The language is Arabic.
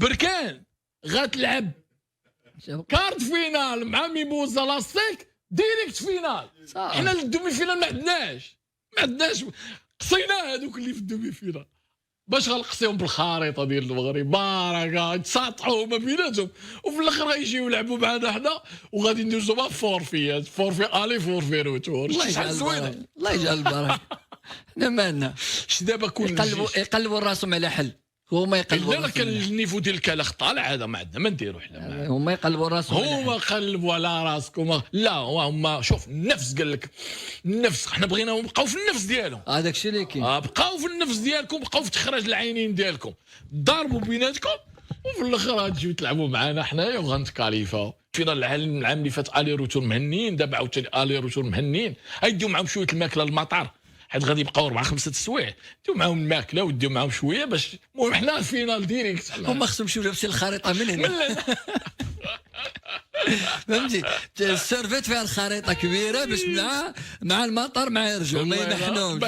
بركان غتلعب كارت فينال مع ميموزا لاستيك ديريكت فينال. حنا الدومي فينال ما عندناش قصينا هذوك اللي في الدومي فينال باش غنقصيهم بالخريطه ديال المغرب باركه يتساطحوا ما بيناتهم، وفي الاخر غيجيو يلعبوا معنا حنا وغادي ندوزو مع فورفيات، فورفي الي فورفي روتور. الله يجعل البركه، الله يجعل البركه. حنا مالنا شي دابا كل يقلبوا راسهم على حل، هما يقلبوا لا كان النيفو ديال الكلاخ طالع، هذا ما عندنا ما نديرو حنا. هما يقلبوا راسهم هما قلبوا على راسكم. لا هما شوف النفس قال لك النفس، حنا بغيناهم يبقاو في النفس ديالهم. هذاك الشيء اللي كاين. بقاو في النفس ديالكم، بقاو في تخرج العينين ديالكم، ضربوا بيناتكم وفي الاخر غتجيو تلعبوا معنا حنايا وغنتكاليفاو. فينا العام اللي فات الي روتور مهنيين، دابا عاوتاني الي روتور مهنيين. غيديو معاهم شويه الماكله للمطار حيت غادي يبقاو 4 5 السوايع، ديو معاهم الماكله وديو معاهم شويه باش المهم حنا الفينال ديريكت. هما خصهم يمشيو لابسين الخريطه من هنا. فهمتي السيرفيت فيها الخريطه كبيره باش مع المطار ما يرجعوا ما يمحنوش.